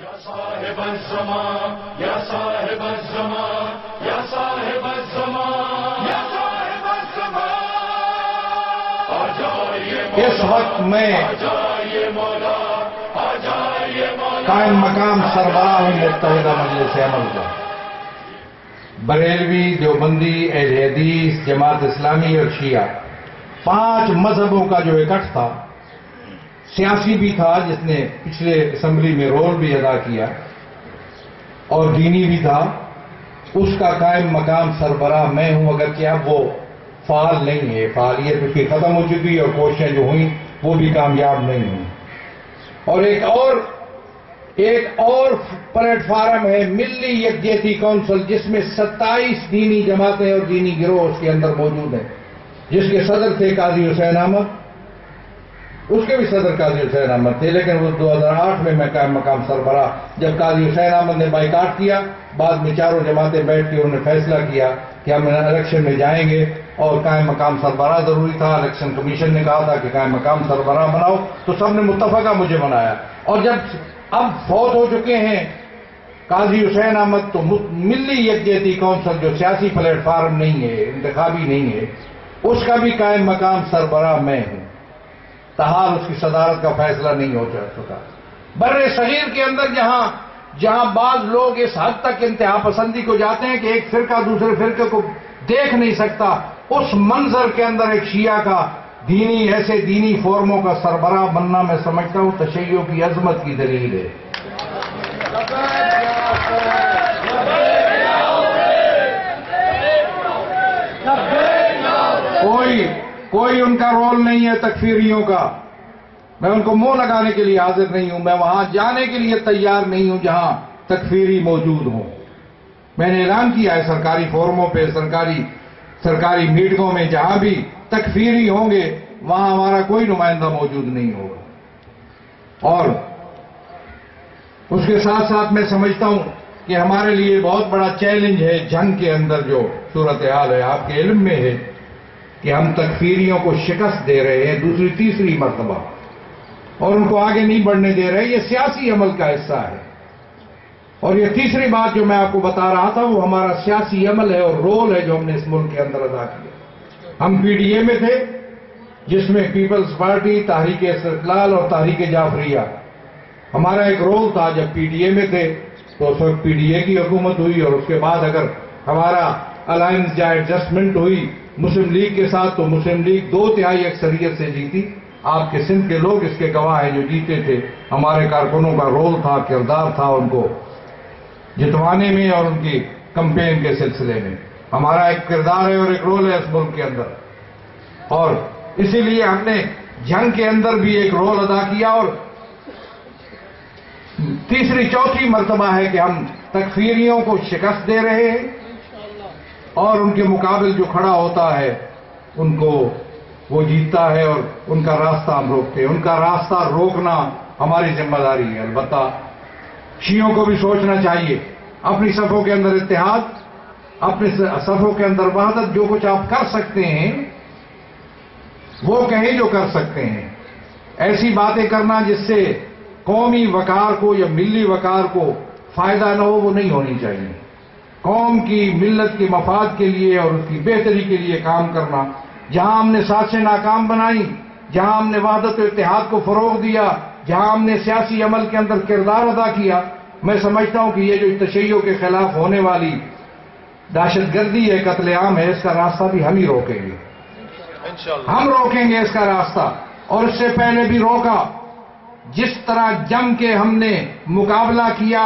یا صاحب الزمان یا صاحب الزمان یا صاحب الزمان یا صاحب الزمان آ جائیے اس وقت میں آ جائیے مولا آ جائیے مولا قائم مقام سربراہ ہوں متحدہ مجلس عمل کا. بریلوی، دیوبندی، اہل حدیث، جماعت اسلامی اور شیعہ، 5 مذہبوں کا جو اکٹھ تھا، سیاسی بھی تھا جس نے پچھلے اسمبلی میں رول بھی ادا کیا، اور دینی بھی تھا، اس کا قائم مقام سربراہ میں ہوں. اگرچہ اب وہ فعال نہیں ہے، فعالیت اس کی ختم ہو چکی اور کوششیں جو ہوئیں وہ بھی کامیاب نہیں ہوئیں. اور ایک اور پلیٹ فارم ہے ملی یکجہتی کونسل، جس میں 27 دینی جماعتیں اور دینی گروہ اس کے اندر موجود ہیں، جس کے صدر تھے قاضی حسین احمد. اس کے بھی صدر قاضی حسین احمد تھے، لیکن وہ 2008 میں قائم مقام سربراہ جب قاضی حسین احمد نے بائیکاٹ کیا، بعد میں چاروں جماعتیں بیٹھ کے انہوں نے فیصلہ کیا کہ ہم الیکشن میں جائیں گے اور قائم مقام سربراہ ضروری تھا. الیکشن کمیشن نے کہا تھا کہ قائم مقام سربراہ بناؤ، تو سب نے متفقہ مجھے بنایا. اور جب اب فوت ہو چکے ہیں قاضی حسین احمد، تو ملی یکجہتی کونسل جو سیاسی پلیٹ فارم نہیں ہے، انتخابی نہیں ہے، اس کا بھی قائم مقام سربراہ میں ہوں. تاحال اس کی صدارت کا فیصلہ نہیں ہو سکا. بر صغیر کے اندر جہاں بعض لوگ اس حد تک انتہا پسندی کو جاتے ہیں کہ ایک فرقہ دوسرے فرقے کو دیکھ نہیں سکتا، اس منظر کے اندر ایک شیعہ کا ایسے دینی فورموں کا سربراہ بننا میں سمجھتا ہوں تشیع کی عظمت کی دلیل ہے. کوئی ان کا رول نہیں ہے تکفیریوں کا. میں ان کو منہ لگانے کے لیے حاضر نہیں ہوں، میں وہاں جانے کے لیے تیار نہیں ہوں جہاں تکفیری موجود ہوں. میں نے اعلان کیا ہے سرکاری فورموں پہ، سرکاری میٹنگوں میں جہاں بھی تکفیری ہوں گے وہاں ہمارا کوئی نمائندہ موجود نہیں ہوگا. اور اس کے ساتھ ساتھ میں سمجھتا ہوں کہ ہمارے لیے بہت بڑا چیلنج ہے جنگ کے اندر جو صورتحال ہے، آپ کے علم میں ہے کہ ہم تکفیریوں کو شکست دے رہے ہیں دوسری تیسری مرتبہ، اور ان کو آگے نہیں بڑھنے دے رہے. یہ سیاسی عمل کا حصہ ہے. اور یہ تیسری بات جو میں آپ کو بتا رہا تھا وہ ہمارا سیاسی عمل ہے اور رول ہے جو ہم نے اس ملک کے اندر ادا کیا. ہم پی ڈی اے میں تھے، جس میں پیپلز پارٹی، تحریک استقلال اور تحریک جعفریہ، ہمارا ایک رول تھا. جب پی ڈی اے میں تھے تو اس وقت پی ڈی اے کی حکومت ہوئی، اور اس کے بعد اگر ہمارا الائنس یا ایڈجسٹمنٹ ہوئی مسلم لیگ کے ساتھ تو مسلم لیگ 2/3 اکثریت سے جیتی. آپ کے سندھ کے لوگ اس کے گواہ ہیں جو جیتے تھے. ہمارے کارکنوں کا رول تھا، کردار تھا ان کو جتوانے میں اور ان کی کمپین کے سلسلے میں. ہمارا ایک کردار ہے اور ایک رول ہے اس ملک کے اندر، اور اسی لیے ہم نے جنگ کے اندر بھی ایک رول ادا کیا. اور تیسری چوتھی مرتبہ ہے کہ ہم تکفیریوں کو شکست دے رہے ہیں، اور ان کے مقابل جو کھڑا ہوتا ہے ان کو وہ جیتتا ہے، اور ان کا راستہ ہم روکتے ہیں. ان کا راستہ روکنا ہماری ذمہ داری ہے. البتہ شیعوں کو بھی سوچنا چاہیے، اپنی صفوں کے اندر اتحاد، اپنے صفوں کے اندر وحدت، جو کچھ آپ کر سکتے ہیں وہ کہیں جو کر سکتے ہیں. ایسی باتیں کرنا جس سے قومی وقار کو یا ملی وقار کو فائدہ نہ ہو وہ نہیں ہونی چاہیے. قوم کی، ملت کے مفاد کے لیے اور اس کی بہتری کے لیے کام کرنا. جہاں ہم نے سازشیں ناکام بنائی، جہاں ہم نے وحدت و اتحاد کو فروغ دیا، جہاں ہم نے سیاسی عمل کے اندر کردار ادا کیا، میں سمجھتا ہوں کہ یہ جو تشیع کے خلاف ہونے والی دہشت گردی ہے، قتل عام ہے، اس کا راستہ بھی ہم ہی روکیں گے. ہم روکیں گے اس کا راستہ. اور اس سے پہلے بھی روکا. جس طرح جنگ کے ہم نے مقابلہ کیا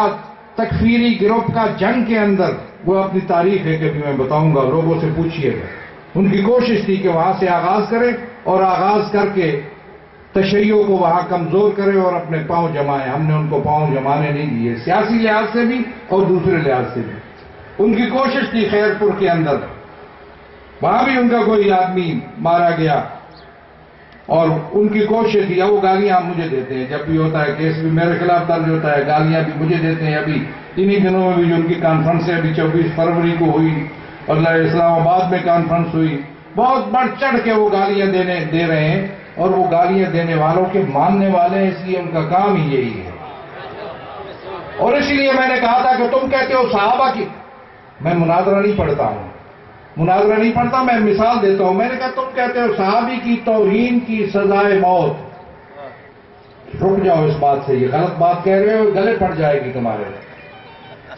تکفیری گروپ کا جنگ کے اندر، وہ اپنی تاریخ ہے کہ میں بتاؤں گا، لوگوں سے پوچھیے گا. ان کی کوشش تھی کہ وہاں سے آغاز کریں اور آغاز کر کے تشیع کو وہاں کمزور کرے اور اپنے پاؤں جمائیں. ہم نے ان کو پاؤں جمانے نہیں دیے، سیاسی لحاظ سے بھی اور دوسرے لحاظ سے بھی. ان کی کوشش تھی خیر پور کے اندر، وہاں بھی ان کا کوئی آدمی مارا گیا، اور ان کی کوشش تھی. وہ گالیاں مجھے دیتے ہیں، جب بھی ہوتا ہے کیس بھی میرے خلاف درج ہوتا ہے، گالیاں بھی مجھے دیتے ہیں. ابھی انہی دنوں میں بھی جو ان کی کانفرنس ہے، ابھی 24 فروری کو ہوئی، اور اسلام آباد میں کانفرنس ہوئی، بہت بڑھ چڑھ کے وہ گالیاں دے رہے ہیں، اور وہ گالیاں دینے والوں کے ماننے والے ہیں، اس لیے ان کا کام ہی یہی ہے. اور اسی لیے میں نے کہا تھا کہ تم کہتے ہو صحابہ کی، میں مناظرہ نہیں پڑھتا ہوں، مناظرہ نہیں پڑھتا، میں مثال دیتا ہوں. میں نے کہا تم کہتے ہو صحابی کی توہین کی سزائے موت. رک جاؤ اس بات سے، یہ غلط بات کہہ رہے ہو، گلے پڑ جائے گی تمہارے.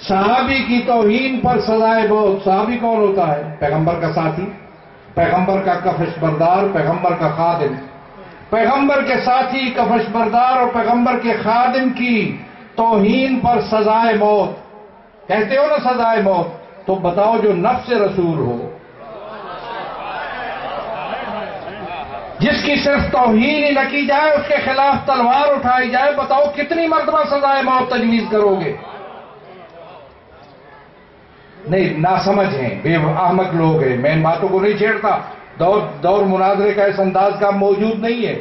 صحابی کی توہین پر سزائے موت. صحابی کون ہوتا ہے؟ پیغمبر کا ساتھی، پیغمبر کا کفش بردار، پیغمبر کا خادم. پیغمبر کے ساتھی، کفش بردار اور پیغمبر کے خادم کی توہین پر سزائے موت. کہتے ہو نا سزائے موت، تو بتاؤ جو نفس رسول ہو، جس کی صرف توہین ہی نہ کی جائے، اس کے خلاف تلوار اٹھائی جائے، بتاؤ کتنی مرتبہ سزائے موت تجویز کرو گے؟ نہیں، ناسمجھ ہیں، بے احمق لوگ ہیں. میں ان باتوں کو نہیں چھیڑتا. دور مناظرے کا اس انداز کا موجود نہیں ہے.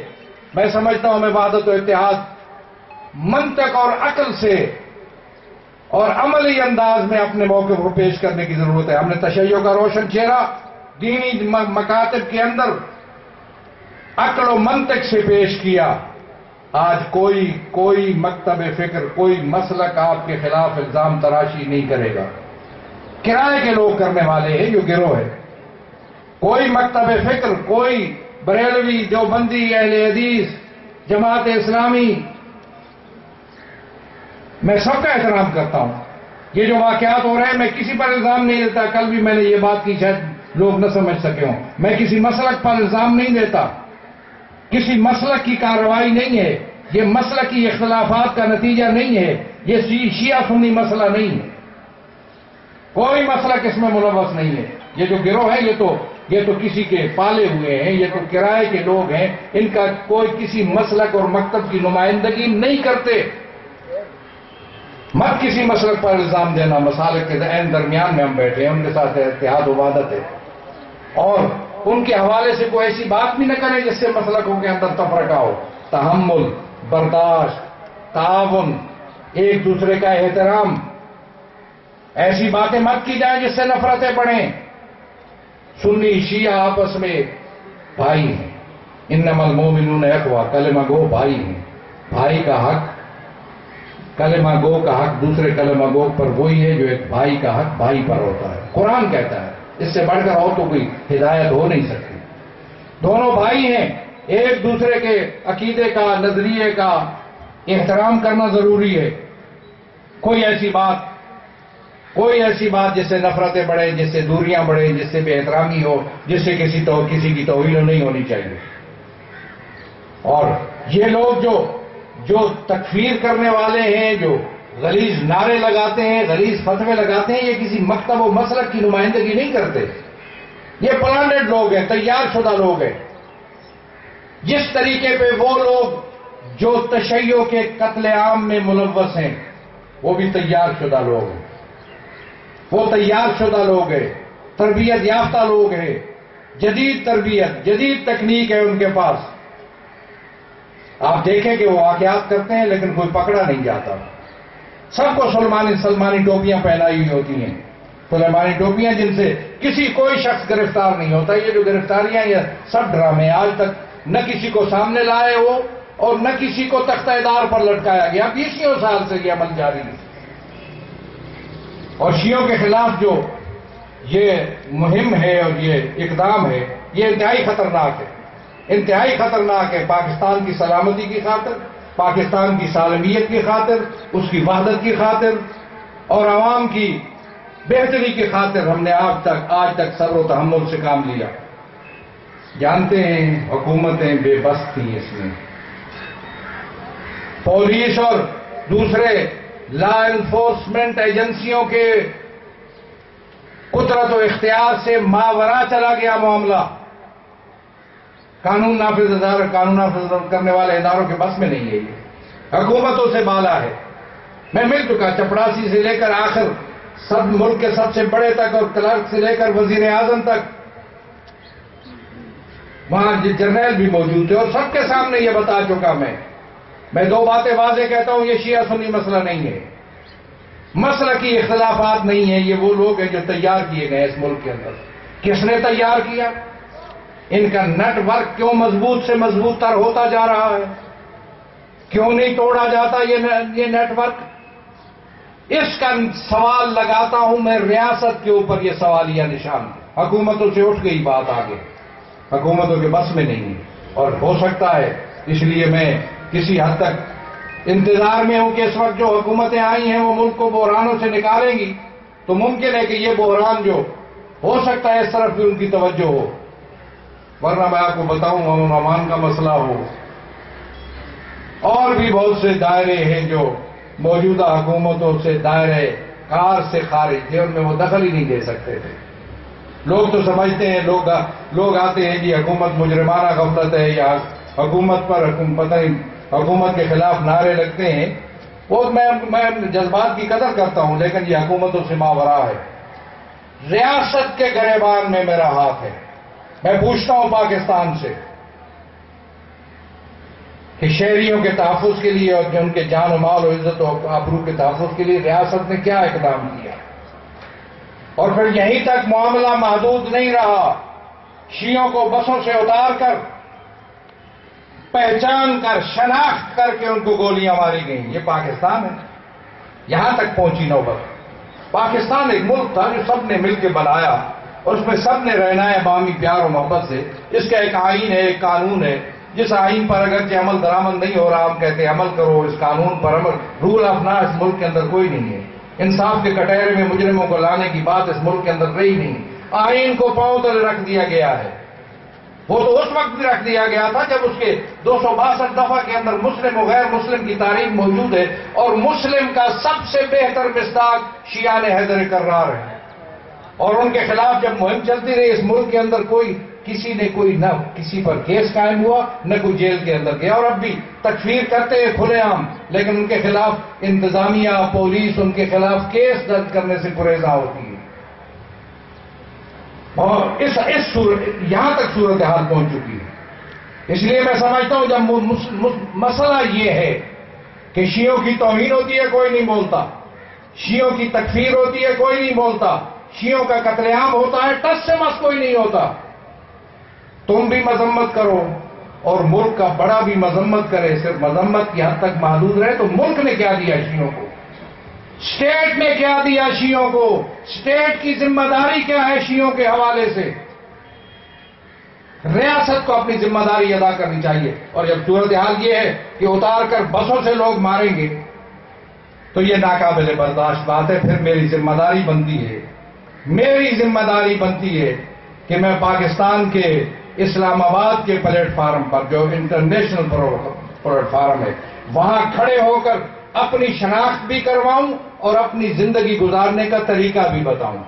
میں سمجھتا ہوں ہمیں وحدت و اتحاد منطق اور عقل سے اور عملی انداز میں اپنے موقف کو پیش کرنے کی ضرورت ہے. ہم نے تشیع کا روشن چہرہ دینی مکاتب کے اندر عقل و منطق سے پیش کیا. آج کوئی مکتب فکر، کوئی مسلک آپ کے خلاف الزام تراشی نہیں کرے گا. کرائے کے لوگ کرنے والے ہیں، جو گروہ ہے. کوئی مکتب فکر، کوئی بریلوی، دیوبندی، اہل حدیث، جماعت اسلامی، میں سب کا احترام کرتا ہوں. یہ جو واقعات ہو رہے ہیں، میں کسی پر الزام نہیں دیتا. کل بھی میں نے یہ بات کی، شاید لوگ نہ سمجھ سکے ہوں. میں کسی مسلک پر الزام نہیں دیتا، کسی مسلک کی کارروائی نہیں ہے. یہ مسلکی اختلافات کا نتیجہ نہیں ہے. یہ شیعہ سنی مسئلہ نہیں ہے. کوئی مسلک اس میں ملوث نہیں ہے. یہ جو گروہ ہے یہ تو کسی کے پالے ہوئے ہیں، یہ تو کرائے کے لوگ ہیں. ان کا کوئی کسی مسلک اور مکتب کی نمائندگی نہیں کرتے. مت کسی مسلک پر الزام دینا. مسالک کے درمیان میں ہم بیٹھے ہیں، ان کے ساتھ اتحاد و وحدت ہے. اور ان کے حوالے سے کوئی ایسی بات بھی نہ کریں جس سے مسلکوں کے اندر تفرقہ ہو. تحمل، برداشت، تعاون، ایک دوسرے کا احترام، ایسی باتیں مت کی جائیں جس سے نفرتیں بڑھیں. سنی شیعہ آپس میں بھائی ہیں. انما المومنون اخوہ، کلمہ گو بھائی ہیں. بھائی کا حق، کلمہ گو کا حق دوسرے کلمہ گو پر وہی ہے جو ایک بھائی کا حق بھائی پر ہوتا ہے. قرآن کہتا ہے. اس سے بڑھ کر اور تو کوئی ہدایت ہو نہیں سکتی. دونوں بھائی ہیں. ایک دوسرے کے عقیدے کا، نظریے کا احترام کرنا ضروری ہے. کوئی ایسی بات جس سے نفرتیں بڑھیں، جس سے دوریاں بڑھیں، جس سے بے احترامی ہو، جس سے کسی کی توہین نہیں ہونی چاہیے. اور یہ لوگ جو تکفیر کرنے والے ہیں، جو غلیظ نعرے لگاتے ہیں، غلیظ فتوے لگاتے ہیں، یہ کسی مکتب و مسلک کی نمائندگی نہیں کرتے. یہ پلانڈڈ لوگ ہیں، تیار شدہ لوگ ہیں. جس طریقے پہ وہ لوگ جو تشیع کے قتل عام میں ملوث ہیں، وہ بھی تیار شدہ لوگ ہیں. وہ تیار شدہ لوگ ہیں، تربیت یافتہ لوگ ہیں. جدید تربیت، جدید تکنیک ہے ان کے پاس. آپ دیکھیں کہ وہ واقعات کرتے ہیں لیکن کوئی پکڑا نہیں جاتا. سب کو سلمانی ٹوپیاں پہنائی ہوئی ہوتی ہیں. سلمانی ٹوپیاں جن سے کوئی شخص گرفتار نہیں ہوتا. یہ جو گرفتاریاں، یہ سب ڈرامے. آج تک نہ کسی کو سامنے لائے ہو اور نہ کسی کو تختہ دار پر لٹکایا گیا. 20 سال سے یہ عمل جاری ہے. اور شیعوں کے خلاف جو یہ مہم ہے اور یہ اقدام ہے، یہ انتہائی خطرناک ہے. انتہائی خطرناک ہے. پاکستان کی سلامتی کی خاطر، پاکستان کی سالمیت کی خاطر، اس کی وحدت کی خاطر اور عوام کی بہتری کی خاطر ہم نے آج تک صبر و تحمل سے کام لیا. جانتے ہیں حکومتیں بے بس تھیں. اس میں پولیس اور دوسرے لا انفورسمنٹ ایجنسیوں کے قدرت و اختیار سے ماورا چلا گیا معاملہ. قانون نافذ کرنے والے اداروں کے بس میں نہیں ہے. یہ حکومتوں سے بالا ہے. میں مل چکا چپڑاسی سے لے کر آخر سب ملک کے سب سے بڑے تک اور کلرک سے لے کر وزیر اعظم تک. وہاں جرنیل بھی موجود تھے اور سب کے سامنے یہ بتا چکا. میں 2 باتیں واضح کہتا ہوں. یہ شیعہ سنی مسئلہ نہیں ہے، مسئلہ کی اختلافات نہیں ہیں. یہ وہ لوگ ہیں جو تیار کیے گئے اس ملک کے اندر. کس نے تیار کیا؟ ان کا نیٹ ورک کیوں مضبوط سے مضبوط تر ہوتا جا رہا ہے؟ کیوں نہیں توڑا جاتا یہ نیٹ ورک؟ اس کا سوال لگاتا ہوں میں ریاست کے اوپر، یہ سوالیہ نشان حکومتوں سے اٹھ گئی بات آگے، حکومتوں کے بس میں نہیں ہے، اور ہو سکتا ہے اس لیے میں کسی حد تک انتظار میں ہوں کہ اس وقت جو حکومتیں آئی ہیں وہ ملک کو بحرانوں سے نکالیں گی، تو ممکن ہے کہ یہ بحران جو ہو سکتا ہے اس طرف بھی ان کی توجہ ہو، ورنہ میں آپ کو بتاؤں امن و امان کا مسئلہ ہو، اور بھی بہت سے دائرے ہیں جو موجودہ حکومتوں سے دائرے کار سے خارج تھے، ان میں وہ دخل ہی نہیں دے سکتے تھے۔ لوگ تو سمجھتے ہیں، لوگ آتے ہیں کہ حکومت مجرمانہ غفلت ہے یا حکومت پر پتہ نہیں حکومت کے خلاف نعرے لگتے ہیں، وہ میں جذبات کی قدر کرتا ہوں، لیکن یہ حکومتوں سے ماورا ہے۔ ریاست کے گریبان میں میرا ہاتھ ہے۔ میں پوچھتا ہوں پاکستان سے کہ شہریوں کے تحفظ کے لیے اور ان کے جان و مال و عزت و آبرو کے تحفظ کے لیے ریاست نے کیا اقدام کیا؟ اور پھر یہیں تک معاملہ محدود نہیں رہا، شیعوں کو بسوں سے اتار کر پہچان کر شناخت کر کے ان کو گولیاں ماری گئیں۔ یہ پاکستان ہے، یہاں تک پہنچی نوبت۔ پاکستان ایک ملک تھا جو سب نے مل کے بنایا، اور اس میں سب نے رہنا ہے باہمی پیار و محبت سے۔ اس کا ایک آئین ہے، ایک قانون ہے، جس آئین پر اگرچہ عمل درآمد نہیں ہو رہا، ہم کہتے ہیں عمل کرو اس قانون پر عمل۔ رول آف لا اس ملک کے اندر کوئی نہیں ہے، انصاف کے کٹہرے میں مجرموں کو لانے کی بات اس ملک کے اندر رہی نہیں۔ آئین کو پاؤں تلے رکھ دیا گیا ہے۔ وہ تو اس وقت بھی رکھ دیا گیا تھا جب اس کے 262 دفعہ کے اندر مسلم و غیر مسلم کی تاریخ موجود ہے، اور مسلم کا سب سے بہتر مصداق شیعہ حیدر کرار ہے، اور ان کے خلاف جب مہم چلتی رہی اس ملک کے اندر کسی نے نہ کسی پر کیس قائم ہوا، نہ کوئی جیل کے اندر گیا، اور اب بھی تکفیر کرتے ہیں کھلے عام، لیکن ان کے خلاف انتظامیہ پولیس ان کے خلاف کیس درج کرنے سے گریزاں ہوتی ہے۔ اور یہاں تک صورتحال پہنچ چکی ہے۔ اس لیے میں سمجھتا ہوں جب مسئلہ یہ ہے کہ شیعوں کی توہین ہوتی ہے کوئی نہیں بولتا، شیعوں کی تکفیر ہوتی ہے کوئی نہیں بولتا، شیعوں کا قتل عام ہوتا ہے ٹس سے مس کوئی نہیں ہوتا، تم بھی مذمت کرو اور ملک کا بڑا بھی مذمت کرے، صرف مذمت کی حد تک محدود رہے۔ تو ملک نے کیا دیا شیعوں کو؟ اسٹیٹ نے کیا دیا شیعوں کو؟ اسٹیٹ کی ذمہ داری کیا ہے شیعوں کے حوالے سے؟ ریاست کو اپنی ذمہ داری ادا کرنی چاہیے، اور جب صورتحال یہ ہے کہ اتار کر بسوں سے لوگ ماریں گے تو یہ ناقابل برداشت بات ہے۔ پھر میری ذمہ داری بنتی ہے کہ میں پاکستان کے اسلام آباد کے پلیٹ فارم پر، جو انٹرنیشنل پلیٹ فارم ہے، وہاں کھڑے ہو کر اپنی شناخت بھی کرواؤں اور اپنی زندگی گزارنے کا طریقہ بھی بتاؤں۔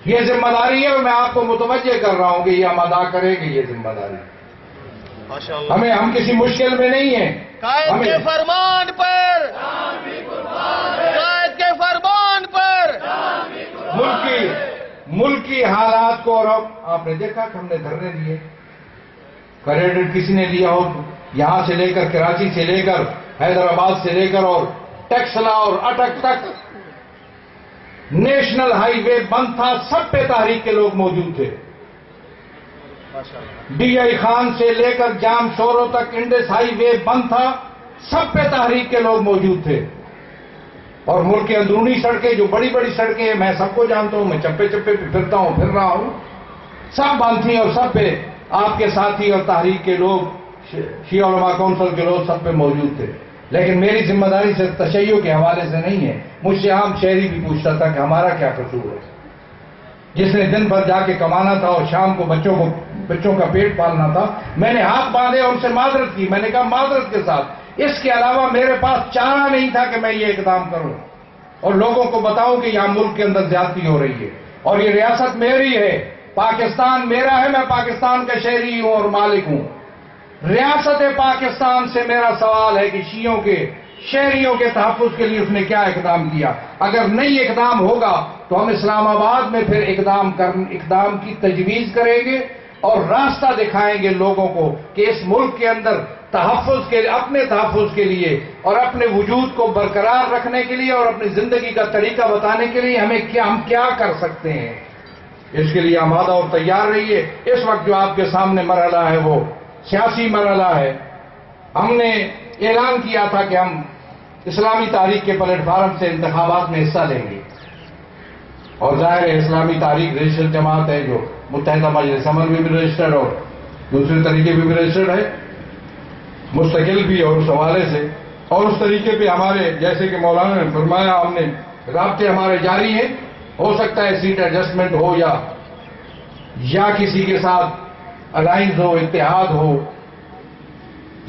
یہ ذمہ داری ہے، اور میں آپ کو متوجہ کر رہا ہوں کہ یہ ہم ادا کریں گے۔ یہ ذمہ داری ہم کسی مشکل میں نہیں ہیں۔ قائد کے فرمان پر، قائد کے فرمان پر ملکی حالات کو، اور آپ نے دیکھا کہ ہم نے دھرنے دیے، کریڈٹ کسی نے لیا ہو، یہاں سے لے کر کراچی سے لے کر حیدرآباد سے لے کر اور ٹیکسلا اور اٹک تک نیشنل ہائی وے بند تھا، سب پہ تحریک کے لوگ موجود تھے۔ ڈی آئی خان سے لے کر جام شوروں تک انڈس ہائی وے بند تھا، سب پہ تحریک کے لوگ موجود تھے۔ اور ملک کی اندرونی سڑکیں جو بڑی بڑی سڑکیں ہیں، میں سب کو جانتا ہوں، میں چپے چپے پہ پھر رہا ہوں، سب بند تھیں، اور سب پہ آپ کے ساتھی اور تحریک کے لوگ، شیعہ علماء کونسل کے لوگ سب پہ موجود تھے۔ لیکن میری ذمہ داری صرف تشیع کے حوالے سے نہیں ہے، مجھ سے عام شہری بھی پوچھتا تھا کہ ہمارا کیا قصور ہے؟ جس نے دن بھر جا کے کمانا تھا اور شام کو بچوں کا پیٹ پالنا تھا، میں نے ہاتھ باندھے اور ان سے معذرت کی۔ میں نے کہا معذرت کے ساتھ، اس کے علاوہ میرے پاس چارہ نہیں تھا کہ میں یہ اقدام کروں اور لوگوں کو بتاؤں کہ یہاں ملک کے اندر زیادتی ہو رہی ہے، اور یہ ریاست میری ہے، پاکستان میرا ہے، میں پاکستان کا شہری ہوں اور مالک ہوں۔ ریاست پاکستان سے میرا سوال ہے کہ شہریوں کے تحفظ کے لیے اس نے کیا اقدام کیا؟ اگر نہیں اقدام ہوگا تو ہم اسلام آباد میں پھر اقدام کی تجویز کریں گے اور راستہ دکھائیں گے لوگوں کو کہ اس ملک کے اندر اپنے تحفظ کے لیے اور اپنے وجود کو برقرار رکھنے کے لیے اور اپنی زندگی کا طریقہ بتانے کے لیے ہم کیا کر سکتے ہیں۔ اس کے لیے آمادہ اور تیار رہیے۔ اس وقت جو آپ کے سامنے مرحلہ ہے وہ سیاسی مرحلہ ہے۔ ہم نے اعلان کیا تھا کہ ہم اسلامی تاریخ کے پلیٹ فارم سے انتخابات میں حصہ لیں گے. اور ظاہر ہے اسلامی تاریخ رجسٹرڈ جماعت ہے جو متحدہ مجلس امن میں بھی رجسٹرڈ اور دوسرے طریقے بھی رجسٹرڈ ہے, مستقل بھی اور اس حوالے سے. اور اس طریقے پہ ہمارے جیسے کہ مولانا نے فرمایا ہم نے رابطے ہمارے جاری ہیں. ہو سکتا ہے سیٹ ایڈجسٹمنٹ ہو یا کسی کے ساتھ الائنس ہو, اتحاد ہو.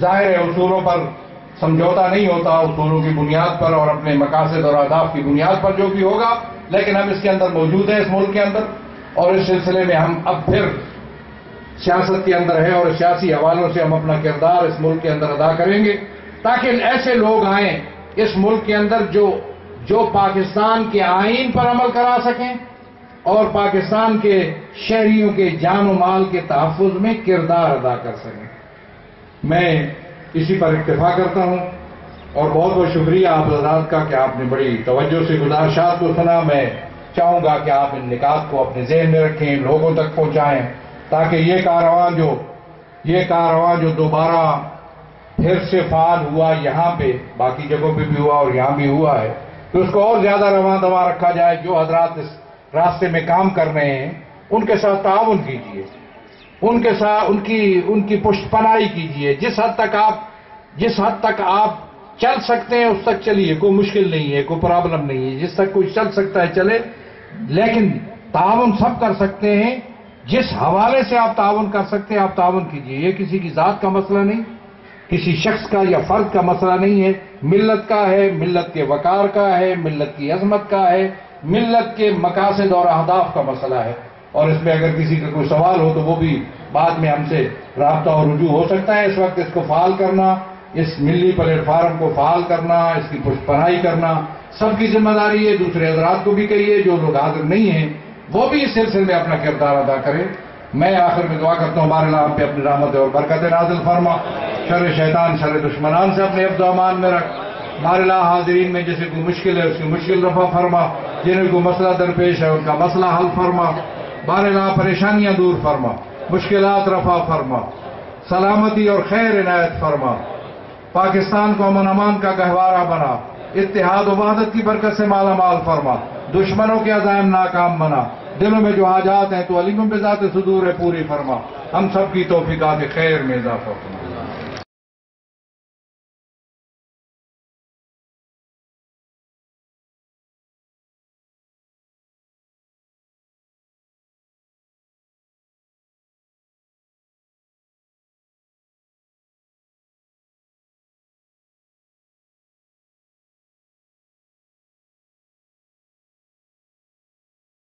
ظاہر ہے اصولوں پر سمجھوتا نہیں ہوتا, اصولوں کی بنیاد پر اور اپنے مقاصد اور اہداف کی بنیاد پر جو بھی ہوگا, لیکن ہم اس کے اندر موجود ہیں اس ملک کے اندر. اور اس سلسلے میں ہم اب پھر سیاست کے اندر ہیں اور سیاسی حوالوں سے ہم اپنا کردار اس ملک کے اندر ادا کریں گے تاکہ ایسے لوگ آئیں اس ملک کے اندر جو پاکستان کے آئین پر عمل کرا سکیں اور پاکستان کے شہریوں کے جان و مال کے تحفظ میں کردار ادا کر سکیں. میں اسی پر اکتفا کرتا ہوں اور بہت بہت شکریہ آپ حضرات کا کہ آپ نے بڑی توجہ سے گزارشات کو سنا. میں چاہوں گا کہ آپ ان نکات کو اپنے ذہن میں رکھیں, لوگوں تک پہنچائیں تاکہ یہ کاررواں جو دوبارہ پھر سے فعال ہوا یہاں پہ, باقی جگہوں پہ بھی ہوا اور یہاں بھی ہوا ہے, تو اس کو اور زیادہ رواں دواں رکھا جائے. جو حضرات اس راستے میں کام کر رہے ہیں ان کے ساتھ تعاون کیجیے, ان کے ساتھ ان کی پشت پناہی کیجیے. جس حد تک آپ چل سکتے ہیں اس تک چلیے, کوئی مشکل نہیں ہے, کوئی پرابلم نہیں ہے. جس تک کوئی چل سکتا ہے چلے, لیکن تعاون سب کر سکتے ہیں. جس حوالے سے آپ تعاون کر سکتے ہیں آپ تعاون کیجیے. یہ کسی کی ذات کا مسئلہ نہیں, کسی شخص کا یا فرد کا مسئلہ نہیں ہے, ملت کا ہے, ملت کے وقار کا ہے, ملت کی عظمت کا ہے, ملت کے مقاصد اور اہداف کا مسئلہ ہے. اور اس میں اگر کسی کا کوئی سوال ہو تو وہ بھی بعد میں ہم سے رابطہ اور رجوع ہو سکتا ہے. اس وقت اس کو فعال کرنا, اس ملی پلیٹ فارم کو فعال کرنا, اس کی پشت پناہی کرنا سب کی ذمہ داری ہے. دوسرے حضرات کو بھی کہیے, جو لوگ حاضر نہیں ہیں وہ بھی اس سلسلے میں اپنا کردار ادا کریں. میں آخر میں دعا کرتا ہوں ہمارے نام پہ اپنی رحمت اور برکت نازل فرما, شر شیطان شر دشمنان سے اپنے حفظ و امان میں رکھ. ہمارے حاضرین میں جیسے کوئی مشکل ہے اس کی مشکل رفع فرما, جنہیں کوئی مسئلہ درپیش ہے ان کا مسئلہ حل فرما. بارے پریشانیاں دور فرما, مشکلات رفع فرما, سلامتی اور خیر عنایت فرما. پاکستان کو امن امان کا گہوارہ بنا, اتحاد و وحدت کی برکت سے مالا مال فرما. دشمنوں کے عزائم ناکام بنا, دلوں میں جو حاجات ہیں تو علیم بذات صدور پوری فرما. ہم سب کی توفیقات خیر میں اضافہ فرما.